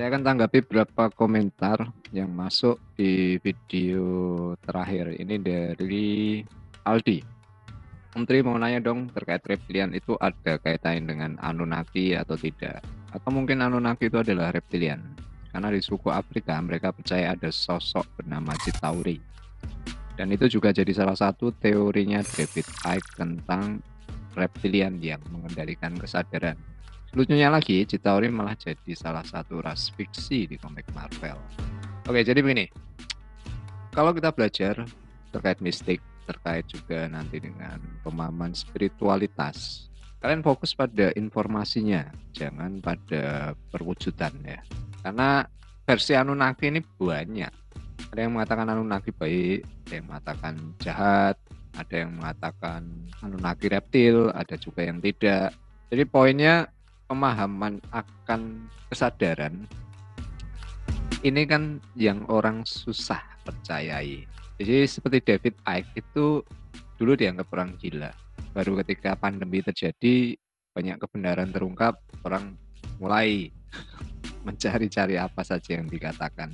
Saya akan tanggapi beberapa komentar yang masuk di video terakhir. Ini dari Aldi. Menteri mau nanya dong, terkait reptilian itu ada kaitannya dengan Anunnaki atau tidak? Atau mungkin Anunnaki itu adalah reptilian? Karena di suku Afrika mereka percaya ada sosok bernama Chitauri. Dan itu juga jadi salah satu teorinya David Icke tentang reptilian yang mengendalikan kesadaran. Lucunya lagi, Chitauri malah jadi salah satu ras fiksi di komik Marvel. Oke, jadi begini. Kalau kita belajar terkait mistik, terkait juga nanti dengan pemahaman spiritualitas, kalian fokus pada informasinya, jangan pada perwujudan ya. Karena versi Anunnaki ini banyak. Ada yang mengatakan Anunnaki baik, ada yang mengatakan jahat, ada yang mengatakan Anunnaki reptil, ada juga yang tidak. Jadi poinnya pemahaman akan kesadaran ini kan yang orang susah percayai. Jadi seperti David Icke itu dulu dianggap orang gila. Baru ketika pandemi terjadi, banyak kebenaran terungkap, orang mulai mencari-cari apa saja yang dikatakan.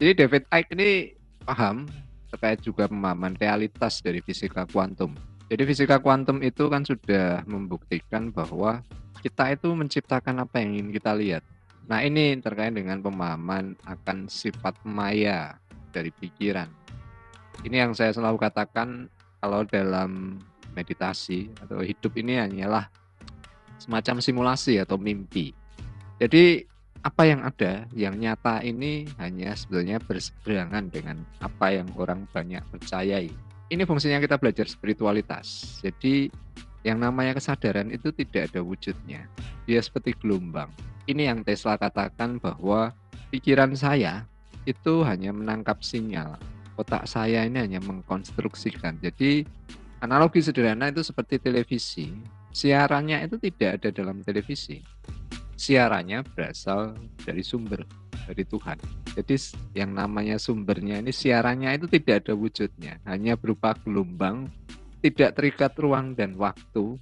Jadi David Icke ini paham terkait juga pemahaman realitas dari fisika kuantum. Jadi fisika kuantum itu kan sudah membuktikan bahwa kita itu menciptakan apa yang ingin kita lihat. Nah, ini terkait dengan pemahaman akan sifat maya dari pikiran. Ini yang saya selalu katakan, kalau dalam meditasi atau hidup ini hanyalah semacam simulasi atau mimpi. Jadi apa yang ada, yang nyata ini hanya sebetulnya berseberangan dengan apa yang orang banyak percayai. Ini fungsinya kita belajar spiritualitas. Jadi yang namanya kesadaran itu tidak ada wujudnya. Dia seperti gelombang. Ini yang Tesla katakan bahwa pikiran saya itu hanya menangkap sinyal. Otak saya ini hanya mengkonstruksikan. Jadi analogi sederhana itu seperti televisi. Siarannya itu tidak ada dalam televisi. Siarannya berasal dari sumber, dari Tuhan. Jadi yang namanya sumbernya ini siarannya itu tidak ada wujudnya. Hanya berupa gelombang, tidak terikat ruang dan waktu.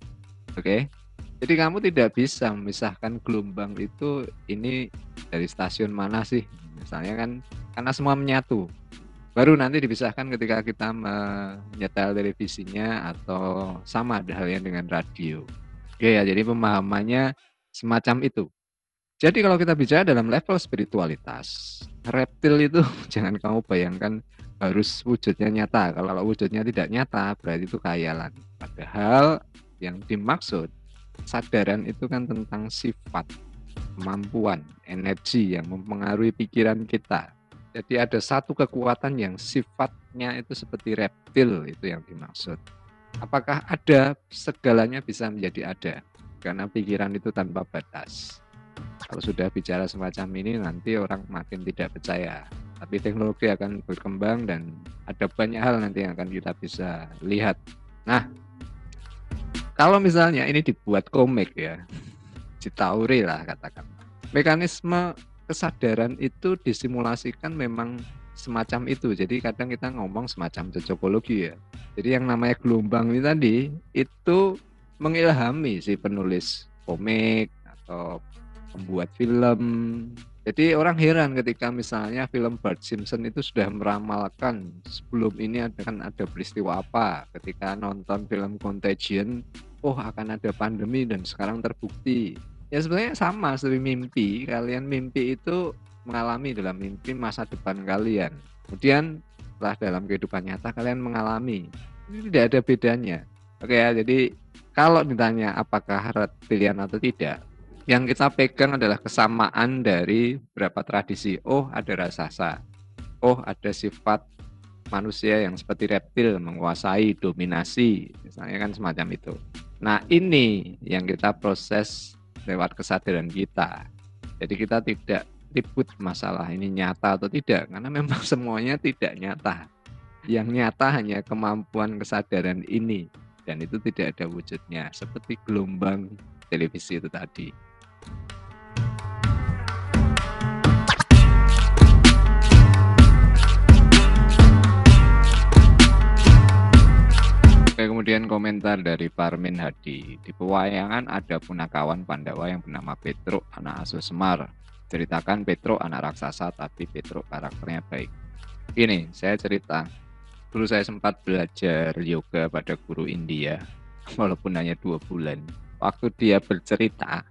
Oke. Jadi kamu tidak bisa memisahkan gelombang itu ini dari stasiun mana sih? Misalnya kan karena semua menyatu. Baru nanti dipisahkan ketika kita menyetel televisinya atau sama ada halnya dengan radio. Oke ya, jadi pemahamannya semacam itu. Jadi kalau kita bicara dalam level spiritualitas, reptil itu jangan kamu bayangkan harus wujudnya nyata. Kalau wujudnya tidak nyata, berarti itu khayalan. Padahal yang dimaksud sadaran itu kan tentang sifat, kemampuan, energi yang mempengaruhi pikiran kita. Jadi ada satu kekuatan yang sifatnya itu seperti reptil, itu yang dimaksud. Apakah ada? Segalanya bisa menjadi ada, karena pikiran itu tanpa batas. Kalau sudah bicara semacam ini nanti orang makin tidak percaya. Tapi teknologi akan berkembang dan ada banyak hal nanti yang akan kita bisa lihat. Nah, kalau misalnya ini dibuat komik ya, Chitauri lah katakan. Mekanisme kesadaran itu disimulasikan memang semacam itu. Jadi kadang kita ngomong semacam cocokologi ya. Jadi yang namanya gelombang ini tadi itu mengilhami si penulis komik atau membuat film. Jadi orang heran ketika misalnya film Bart Simpson itu sudah meramalkan sebelum ini akan ada peristiwa apa. Ketika nonton film Contagion, oh akan ada pandemi dan sekarang terbukti. Ya sebenarnya sama seperti mimpi. Kalian mimpi itu mengalami dalam mimpi masa depan kalian. Kemudian setelah dalam kehidupan nyata kalian mengalami. Ini tidak ada bedanya. Oke ya, jadi kalau ditanya apakah reptilian atau tidak, yang kita pegang adalah kesamaan dari beberapa tradisi. Oh, ada raksasa. Oh, ada sifat manusia yang seperti reptil menguasai, dominasi. Misalnya kan semacam itu. Nah, ini yang kita proses lewat kesadaran kita. Jadi kita tidak ribut masalah ini nyata atau tidak, karena memang semuanya tidak nyata. Yang nyata hanya kemampuan kesadaran ini, dan itu tidak ada wujudnya, seperti gelombang televisi itu tadi. Oke, kemudian komentar dari Parmin Hadi. Di pewayangan ada punakawan Pandawa yang bernama Petruk, anak asuh Semar. Ceritakan Petro anak raksasa tapi Petro karakternya baik. Ini saya cerita, dulu saya sempat belajar yoga pada guru India, walaupun hanya 2 bulan. Waktu dia bercerita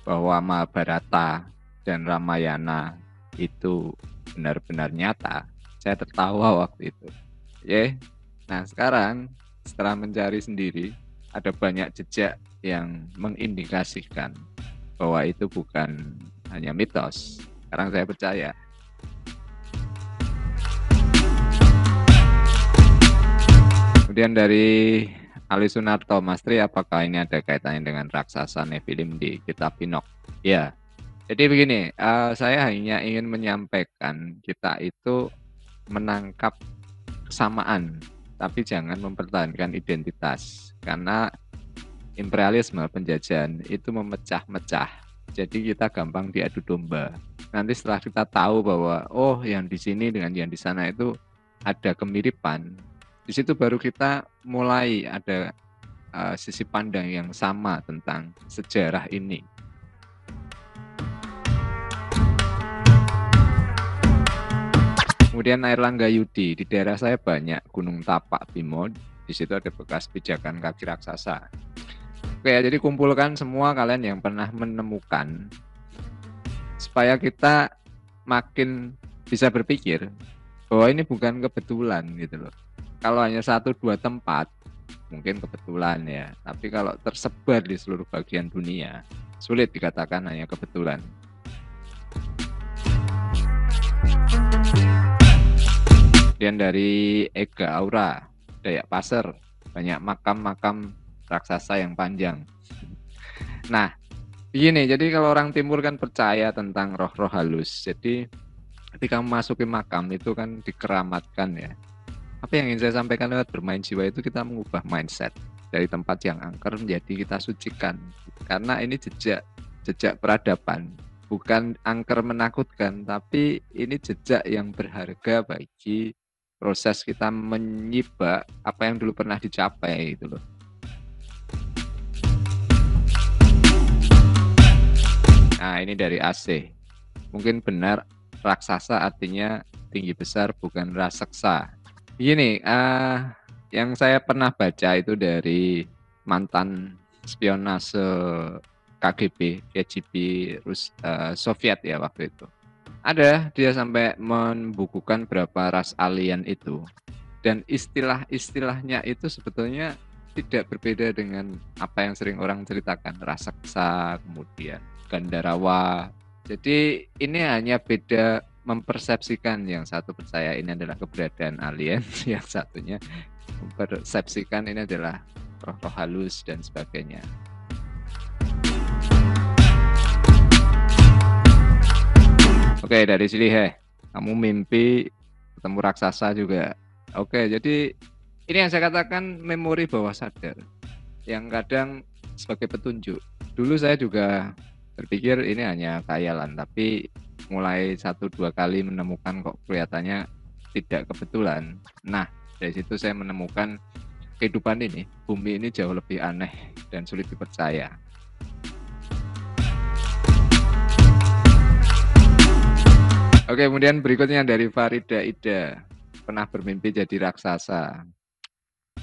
bahwa Mahabharata dan Ramayana itu benar-benar nyata, saya tertawa waktu itu. Nah sekarang setelah mencari sendiri, ada banyak jejak yang mengindikasikan bahwa itu bukan hanya mitos. Sekarang saya percaya. Kemudian dari Ali Sunarto, Mas Tri, apakah ini ada kaitannya dengan raksasa Nephilim di kitab Enoch? Ya, jadi begini, saya hanya ingin menyampaikan kita itu menangkap kesamaan, tapi jangan mempertahankan identitas. Karena imperialisme, penjajahan itu memecah-mecah. Jadi kita gampang diadu domba. Nanti setelah kita tahu bahwa oh yang di sini dengan yang di sana itu ada kemiripan, di situ baru kita mulai ada sisi pandang yang sama tentang sejarah ini. Kemudian Airlangga Yudi, di daerah saya banyak Gunung Tapak Bimo, di situ ada bekas pijakan kaki raksasa. Oke, jadi kumpulkan semua kalian yang pernah menemukan supaya kita makin bisa berpikir bahwa ini bukan kebetulan gitu loh. Kalau hanya 1-2 tempat, mungkin kebetulan ya. Tapi kalau tersebar di seluruh bagian dunia, sulit dikatakan hanya kebetulan. Kemudian dari Ega Aura, Dayak Pasir, banyak makam-makam raksasa yang panjang. Nah, begini, jadi kalau orang timur kan percaya tentang roh-roh halus. Jadi ketika memasuki makam itu kan dikeramatkan ya. Apa yang ingin saya sampaikan lewat bermain jiwa itu kita mengubah mindset dari tempat yang angker menjadi kita sucikan. Karena ini jejak peradaban, bukan angker menakutkan, tapi ini jejak yang berharga bagi proses kita menyibak apa yang dulu pernah dicapai gitu loh. Nah, ini dari AC. Mungkin benar raksasa artinya tinggi besar, bukan raseksa. Gini, yang saya pernah baca itu dari mantan spionase KGB Soviet ya waktu itu. Ada, dia sampai membukukan berapa ras alien itu. Dan istilah-istilahnya itu sebetulnya tidak berbeda dengan apa yang sering orang ceritakan. Raseksa, kemudian Gandarawa. Jadi ini hanya beda mempersepsikan, yang satu percaya ini adalah keberadaan alien, yang satunya mempersepsikan ini adalah roh-roh halus dan sebagainya. Oke, dari Siliheh, kamu mimpi ketemu raksasa juga. Oke, jadi ini yang saya katakan memori bawah sadar, yang kadang sebagai petunjuk. Dulu saya juga berpikir ini hanya khayalan, tapi mulai 1-2 kali menemukan kok kelihatannya tidak kebetulan. Nah, dari situ saya menemukan kehidupan ini, bumi ini jauh lebih aneh dan sulit dipercaya. Oke, kemudian berikutnya dari Farida Ida, pernah bermimpi jadi raksasa.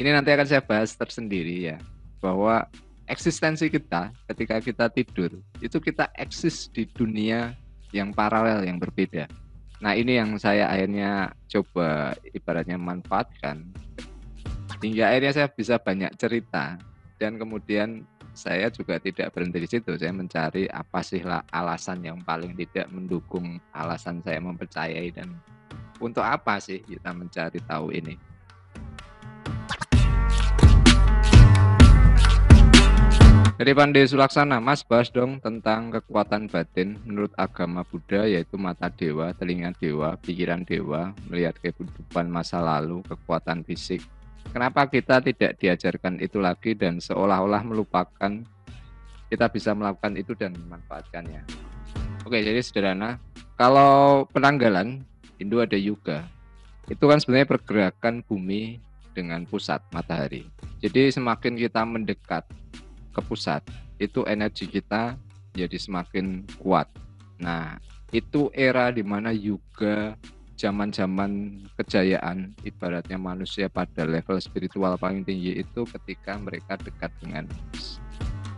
Ini nanti akan saya bahas tersendiri ya, bahwa eksistensi kita ketika kita tidur, itu kita eksis di dunia yang paralel, yang berbeda. Nah, ini yang saya akhirnya coba ibaratnya manfaatkan, hingga akhirnya saya bisa banyak cerita. Dan kemudian saya juga tidak berhenti di situ, saya mencari apa sih lah alasan yang paling tidak mendukung alasan saya mempercayai, dan untuk apa sih kita mencari tahu ini. Dari Pandey Sulaksana, Mas bahas dong tentang kekuatan batin menurut agama Buddha, yaitu mata dewa, telinga dewa, pikiran dewa, melihat kehidupan masa lalu, kekuatan fisik. Kenapa kita tidak diajarkan itu lagi dan seolah-olah melupakan kita bisa melakukan itu dan memanfaatkannya? Oke, jadi sederhana, kalau penanggalan Hindu ada yuga, itu kan sebenarnya pergerakan bumi dengan pusat matahari. Jadi semakin kita mendekat ke pusat, itu energi kita jadi semakin kuat. Nah, Itu era di mana juga zaman-zaman kejayaan, ibaratnya manusia pada level spiritual paling tinggi itu ketika mereka dekat dengan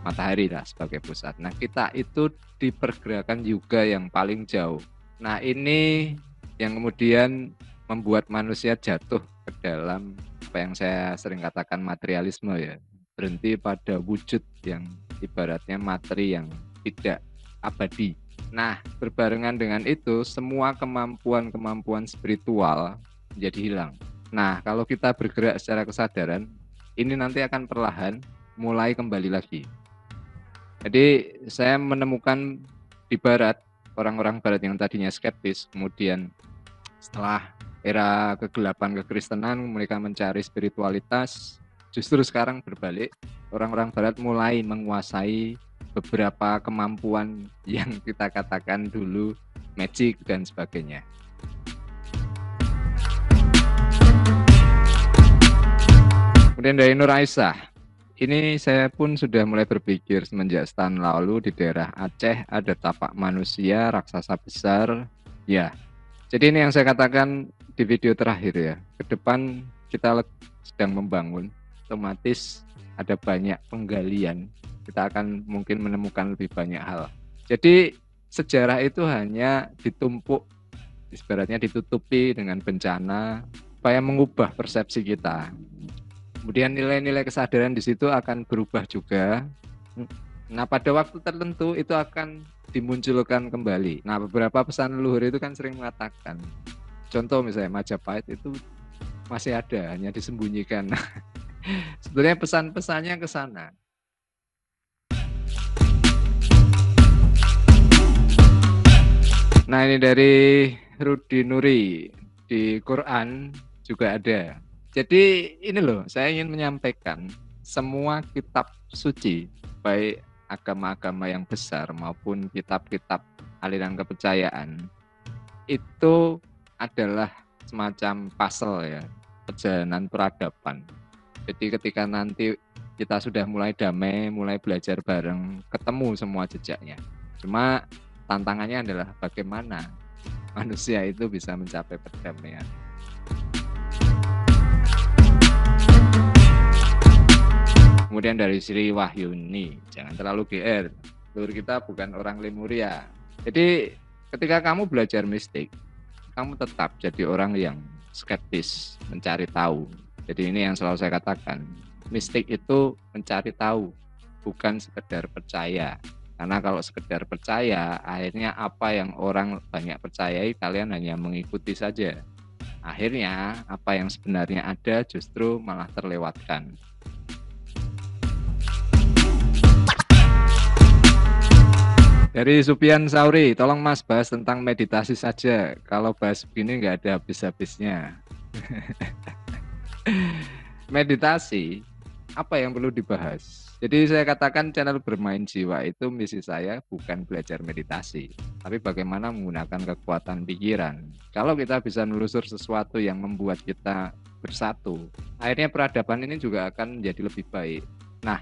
matahari lah sebagai pusat. Nah, kita itu dipergerakan juga yang paling jauh. Nah, ini yang kemudian membuat manusia jatuh ke dalam apa yang saya sering katakan materialisme ya. Berhenti pada wujud yang ibaratnya materi yang tidak abadi. Nah, berbarengan dengan itu, semua kemampuan-kemampuan spiritual menjadi hilang. Nah, kalau kita bergerak secara kesadaran, ini nanti akan perlahan mulai kembali lagi. Jadi, saya menemukan di barat, orang-orang barat yang tadinya skeptis, kemudian setelah era kegelapan kekristenan, mereka mencari spiritualitas, justru sekarang berbalik, orang-orang barat mulai menguasai beberapa kemampuan yang kita katakan dulu magic dan sebagainya. Kemudian dari Nur Aisyah, ini saya pun sudah mulai berpikir semenjak setahun lalu di daerah Aceh ada tapak manusia raksasa besar. Ya, jadi ini yang saya katakan di video terakhir ya, ke depan kita sedang membangun, otomatis ada banyak penggalian, kita akan mungkin menemukan lebih banyak hal. Jadi sejarah itu hanya ditumpuk, ibaratnya ditutupi dengan bencana, supaya mengubah persepsi kita. Kemudian nilai-nilai kesadaran di situ akan berubah juga. Nah, pada waktu tertentu itu akan dimunculkan kembali. Nah, beberapa pesan leluhur itu kan sering mengatakan, contoh misalnya Majapahit itu masih ada, hanya disembunyikan. Sebenarnya pesan-pesannya ke sana. Nah, ini dari Rudi Nuri, di Quran juga ada. Jadi ini loh, saya ingin menyampaikan semua kitab suci, baik agama-agama yang besar maupun kitab-kitab aliran kepercayaan, itu adalah semacam puzzle ya, perjalanan peradaban. Jadi ketika nanti kita sudah mulai damai, mulai belajar bareng, ketemu semua jejaknya. Cuma tantangannya adalah bagaimana manusia itu bisa mencapai perdamaian. Kemudian dari Sri Wahyuni, jangan terlalu GR, leluhur kita bukan orang Lemuria. Jadi ketika kamu belajar mistik, kamu tetap jadi orang yang skeptis, mencari tahu. Jadi ini yang selalu saya katakan, mistik itu mencari tahu, bukan sekedar percaya. Karena kalau sekedar percaya, akhirnya apa yang orang banyak percayai, kalian hanya mengikuti saja. Akhirnya apa yang sebenarnya ada justru malah terlewatkan. Dari Supian Sauri, tolong Mas bahas tentang meditasi saja. Kalau bahas begini nggak ada habis-habisnya. Meditasi, apa yang perlu dibahas? Jadi saya katakan channel Bermain Jiwa itu misi saya bukan belajar meditasi, tapi bagaimana menggunakan kekuatan pikiran. Kalau kita bisa menelusur sesuatu yang membuat kita bersatu, akhirnya peradaban ini juga akan menjadi lebih baik. Nah,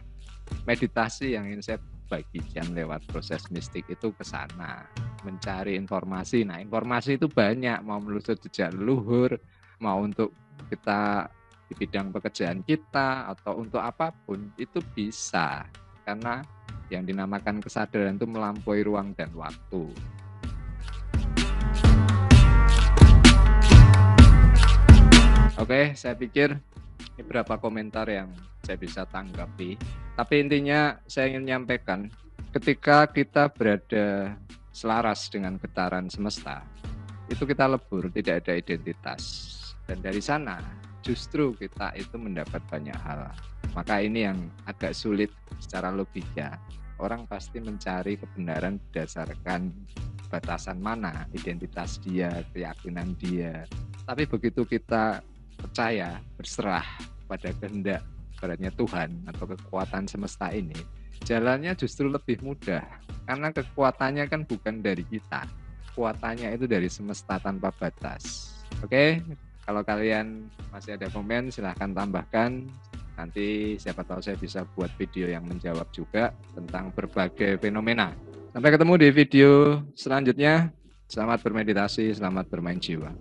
meditasi yang ingin saya bagian lewat proses mistik itu ke sana, mencari informasi. Nah, informasi itu banyak, mau menelusur jejak leluhur, mau untuk kita di bidang pekerjaan kita atau untuk apapun itu bisa, karena yang dinamakan kesadaran itu melampaui ruang dan waktu. Oke, saya pikir ini beberapa komentar yang saya bisa tanggapi. Tapi intinya saya ingin menyampaikan, ketika kita berada selaras dengan getaran semesta, itu kita lebur, tidak ada identitas. Dan dari sana justru kita itu mendapat banyak hal. Maka ini yang agak sulit secara logika. Orang pasti mencari kebenaran berdasarkan batasan mana identitas dia, keyakinan dia. Tapi begitu kita percaya, berserah pada kehendak ibaratnya Tuhan atau kekuatan semesta ini, jalannya justru lebih mudah karena kekuatannya kan bukan dari kita, kekuatannya itu dari semesta tanpa batas. Oke, kalau kalian masih ada komen silahkan tambahkan, nanti siapa tahu saya bisa buat video yang menjawab juga tentang berbagai fenomena. Sampai ketemu di video selanjutnya. Selamat bermeditasi, selamat bermain jiwa.